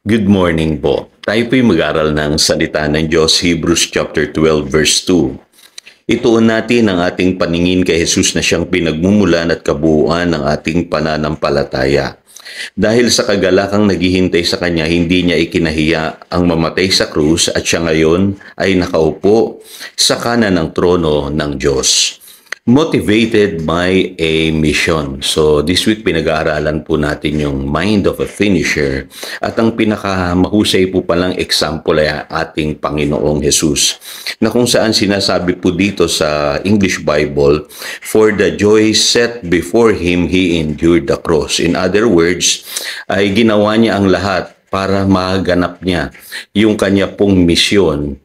Good morning po. Tayo po'y mag-aral ng salita ng Diyos, Hebrews chapter 12 verse 2. Ituon natin ang ating paningin kay Jesus na siyang pinagmumulan at kabuuan ng ating pananampalataya. Dahil sa kagalakang naghihintay sa Kanya, hindi niya ikinahiya ang mamatay sa krus at siya ngayon ay nakaupo sa kanan ng trono ng Diyos. Motivated by a mission. So this week pinag-aaralan po natin yung mind of a finisher at ang pinakamahusay po palang example ay ating Panginoong Jesus na kung saan sinasabi po dito sa English Bible, for the joy set before Him, He endured the cross. In other words, ay ginawa niya ang lahat para maganap niya yung kanya pong misyon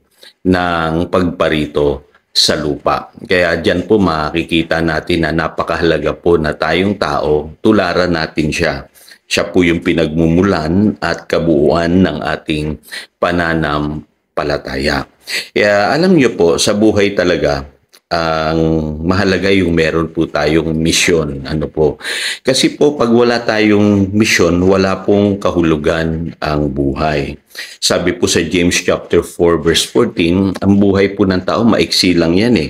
ng pagparito sa lupa. Kaya dyan po makikita natin na napakahalaga po na tayong tao, tularan natin siya. Siya po yung pinagmumulan at kabuuan ng ating pananampalataya. Kaya alam niyo po, sa buhay talaga, ang mahalaga yung meron po tayong misyon. Ano po? Kasi po pag wala tayong misyon, wala pong kahulugan ang buhay. Sabi po sa James chapter 4 verse 14, ang buhay po ng tao maiksi lang yan eh.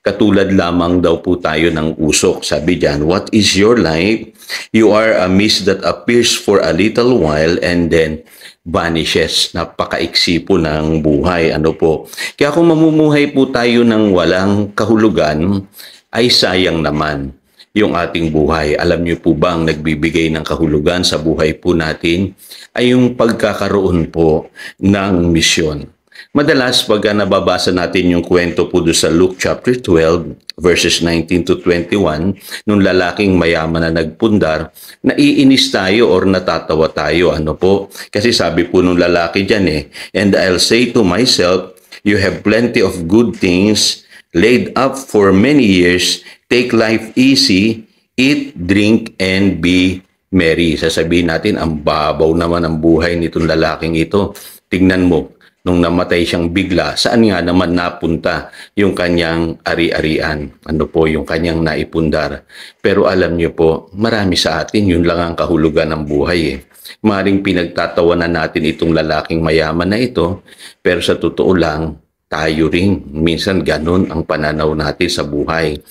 Katulad lamang daw po tayo ng usok. Sabi diyan, what is your life? You are a mist that appears for a little while and then vanishes. Napakaiksi po ng buhay. Ano po? Kaya kung mamumuhay po tayo ng walang kahulugan, ay sayang naman yung ating buhay. Alam niyo po ba ang nagbibigay ng kahulugan sa buhay po natin ay yung pagkakaroon po ng misyon. Madalas pagka nababasa natin yung kwento po doon sa Luke chapter 12 verses 19 to 21, nung lalaking mayaman na nagpundar, naiinis tayo or natatawa tayo. Ano po? Kasi sabi po nung lalaki dyan and I'll say to myself, you have plenty of good things laid up for many years, take life easy, eat, drink, and be merry. Sasabihin natin, ang babaw naman ang buhay nitong lalaking ito. Tingnan mo, nung namatay siyang bigla, saan nga naman napunta yung kanyang ari-arian? Ano po yung kanyang naipundar? Pero alam niyo po, marami sa atin, yun lang ang kahulugan ng buhay Maring pinagtatawanan natin itong lalaking mayaman na ito, pero sa totoo lang, tayo rin. Minsan ganun ang pananaw natin sa buhay.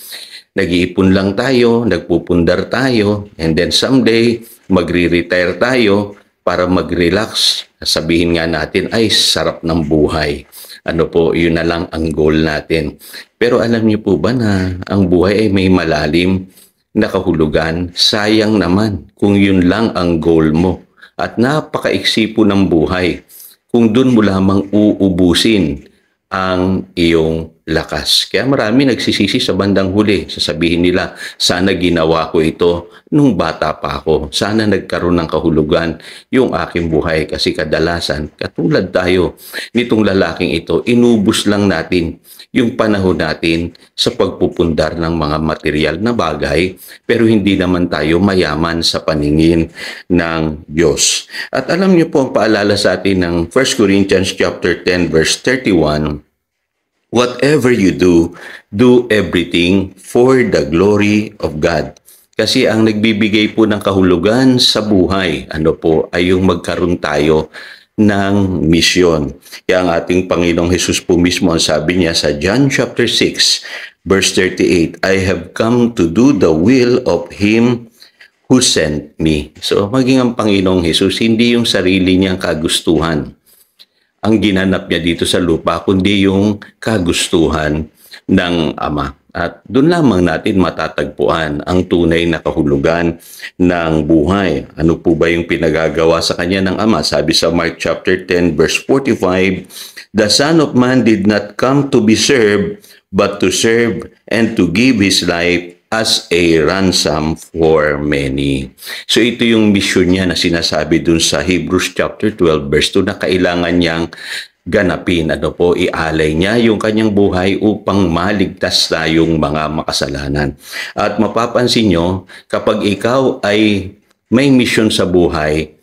Nag-iipon lang tayo, nagpupundar tayo, and then someday, magre-retire tayo para mag-relax. Sabihin nga natin, ay sarap ng buhay. Ano po, yun na lang ang goal natin. Pero alam niyo po ba na ang buhay ay may malalim na kahulugan? Sayang naman kung yun lang ang goal mo. At napakaiksi po ng buhay kung dun mo lamang uubusin ang iyong lakas. Kaya marami nagsisisi sa bandang huli. Sasabihin nila, sana ginawa ko ito nung bata pa ako. Sana nagkaroon ng kahulugan yung aking buhay. Kasi kadalasan, katulad tayo nitong lalaking ito, inubos lang natin yung panahon natin sa pagpupundar ng mga material na bagay, pero hindi naman tayo mayaman sa paningin ng Diyos. At alam niyo po ang paalala sa atin ng 1 Corinthians chapter 10 verse 31, whatever you do, do everything for the glory of God. Kasi ang nagbibigay po ng kahulugan sa buhay, ano po, ay yung magkaroon tayo ng misyon. Kaya ang ating Panginoong Hesus po mismo, ang sabi niya sa John chapter 6, verse 38, I have come to do the will of Him who sent me. So maging ang Panginoong Hesus, hindi yung sarili niyang kagustuhan ang ginanap niya dito sa lupa, kundi yung kagustuhan ng Ama. At doon lamang natin matatagpuan ang tunay na kahulugan ng buhay. Ano po ba yung pinagagawa sa kanya ng Ama? Sabi sa Mark chapter 10 verse 45, the Son of Man did not come to be served, but to serve and to give His life as a ransom for many. So ito yung mission niya na sinasabi dun sa Hebrews chapter 12 verse 2 na kailangan niyang ganapin. Ano po, ialay niya yung kanyang buhay upang maligtas tayong mga makasalanan. At mapapansin nyo, kapag ikaw ay may mission sa buhay,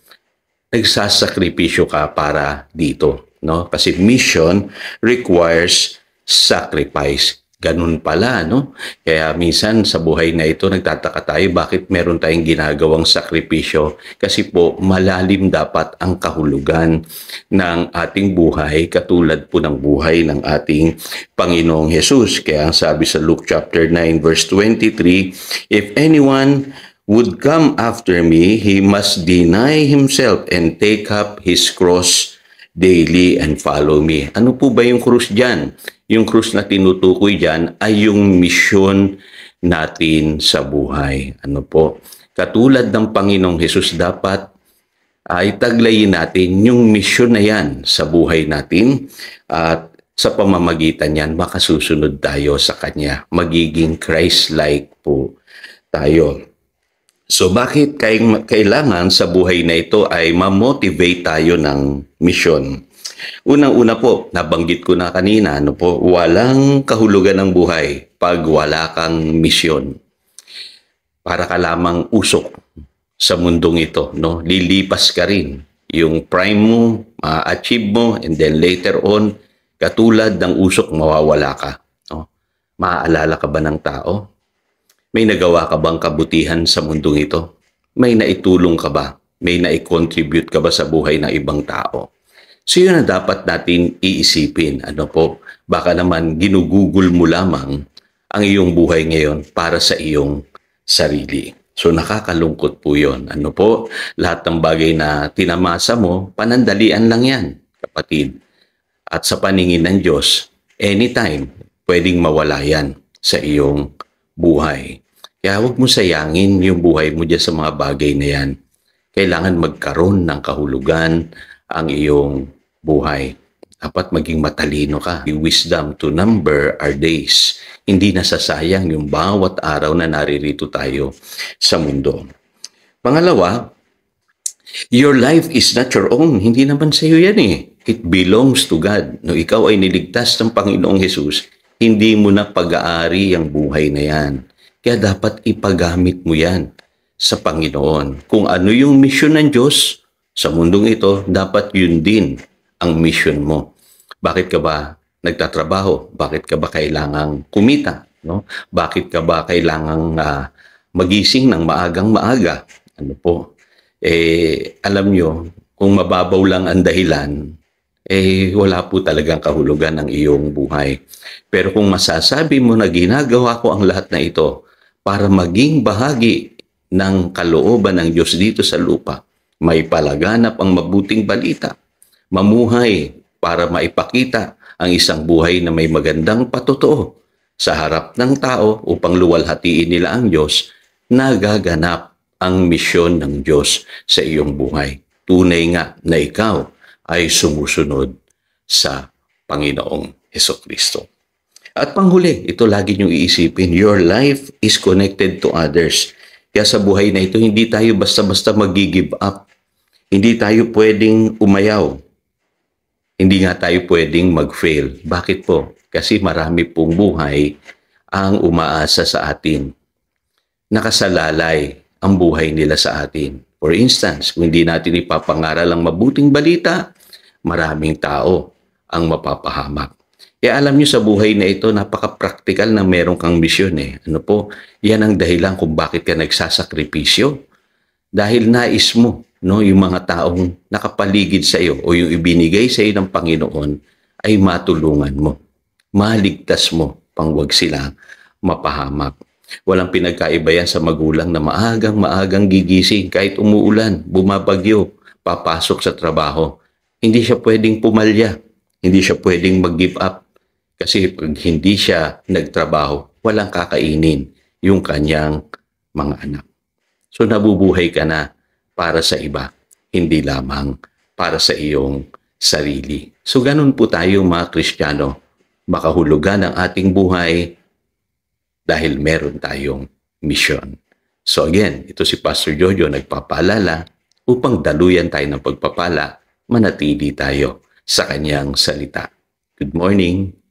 nagsasakripisyo ka para dito. No? Kasi mission requires sacrifice. Ganun pala, no? Kaya minsan sa buhay na ito, nagtataka tayo bakit meron tayong ginagawang sakripisyo. Kasi po, malalim dapat ang kahulugan ng ating buhay, katulad po ng buhay ng ating Panginoong Jesus. Kaya ang sabi sa Luke chapter 9, verse 23, "If anyone would come after me, he must deny himself and take up his cross daily and follow me." Ano po ba yung krus dyan? Yung krus na tinutukoy dyan ay yung misyon natin sa buhay. Ano po? Katulad ng Panginoong Hesus, dapat ay taglayin natin yung misyon na yan sa buhay natin at sa pamamagitan yan, makasusunod tayo sa Kanya. Magiging Christ-like po tayo. So bakit kailangan sa buhay na ito ay ma-motivate tayo ng misyon? Unang-una po, nabanggit ko na kanina, ano po, walang kahulugan ng buhay pag wala kang misyon. Para ka lamang usok sa mundong ito, no? Lilipas ka rin. Yung prime mo, ma-achieve mo, and then later on, katulad ng usok, mawawala ka. No? Maaalala ka ba ng tao? May nagawa ka bang kabutihan sa mundong ito? May naitulong ka ba? May nai-contribute ka ba sa buhay ng ibang tao? So yun na dapat natin iisipin. Ano po? Baka naman ginugugol mo lamang ang iyong buhay ngayon para sa iyong sarili. So nakakalungkot po yun. Ano po? Lahat ng bagay na tinamasa mo, panandalian lang yan, kapatid. At sa paningin ng Diyos, anytime, pwedeng mawala yan sa iyong buhay. Kaya huwag mo sayangin yung buhay mo dyan sa mga bagay na yan. Kailangan magkaroon ng kahulugan ang iyong buhay. Dapat maging matalino ka. Wisdom to number our days. Hindi nasasayang yung bawat araw na naririto tayo sa mundo. Pangalawa, your life is not your own. Hindi naman sa iyo yan eh. It belongs to God. No, ikaw ay niligtas ng Panginoong Hesus, hindi mo na pag-aari ang buhay na yan. Kaya dapat ipagamit mo yan sa Panginoon. Kung ano yung misyon ng Diyos sa mundong ito, dapat yun din ang mission mo. Bakit ka ba nagtatrabaho? Bakit ka ba kailangang kumita? No? Bakit ka ba kailangang magising ng maagang-maaga? Ano po? Alam nyo, kung mababaw lang ang dahilan, wala po talagang kahulugan ng iyong buhay. Pero kung masasabi mo na ginagawa ko ang lahat na ito para maging bahagi ng kalooban ng Diyos dito sa lupa, may palaganap ang mabuting balita, mamuhay para maipakita ang isang buhay na may magandang patotoo sa harap ng tao upang luwalhatiin nila ang Diyos, nagaganap ang misyon ng Diyos sa iyong buhay. Tunay nga na ikaw ay sumusunod sa Panginoong Hesukristo. At panghuli, ito lagi niyong iisipin, your life is connected to others. Kaya sa buhay na ito, hindi tayo basta-basta mag-give up. Hindi tayo pwedeng umayaw. Hindi nga tayo pwedeng mag-fail. Bakit po? Kasi marami pong buhay ang umaasa sa atin. Nakasalalay ang buhay nila sa atin. For instance, kung hindi natin ipapangaral ang mabuting balita, maraming tao ang mapapahamak. Kaya alam nyo sa buhay na ito, napaka-practical na meron kang misyon eh. Ano po? Yan ang dahilan kung bakit ka nagsasakripisyo. Dahil nais mo, no, yung mga taong nakapaligid sa iyo o yung ibinigay sa iyo ng Panginoon ay matulungan mo. Maligtas mo pang wag sila mapahamak. Walang pinagkaiba yan sa magulang na maagang gigising kahit umuulan, bumabagyo, papasok sa trabaho. Hindi siya pwedeng pumalya. Hindi siya pwedeng mag-give up. Kasi pag hindi siya nagtrabaho, walang kakainin yung kanyang mga anak. So nabubuhay ka na para sa iba, hindi lamang para sa iyong sarili. So ganun po tayo mga Kristiyano, makahulugan ang ating buhay dahil meron tayong misyon. So again, ito si Pastor Jojo nagpapaalala upang daluyan tayo ng pagpapala, manatili tayo sa kanyang salita. Good morning.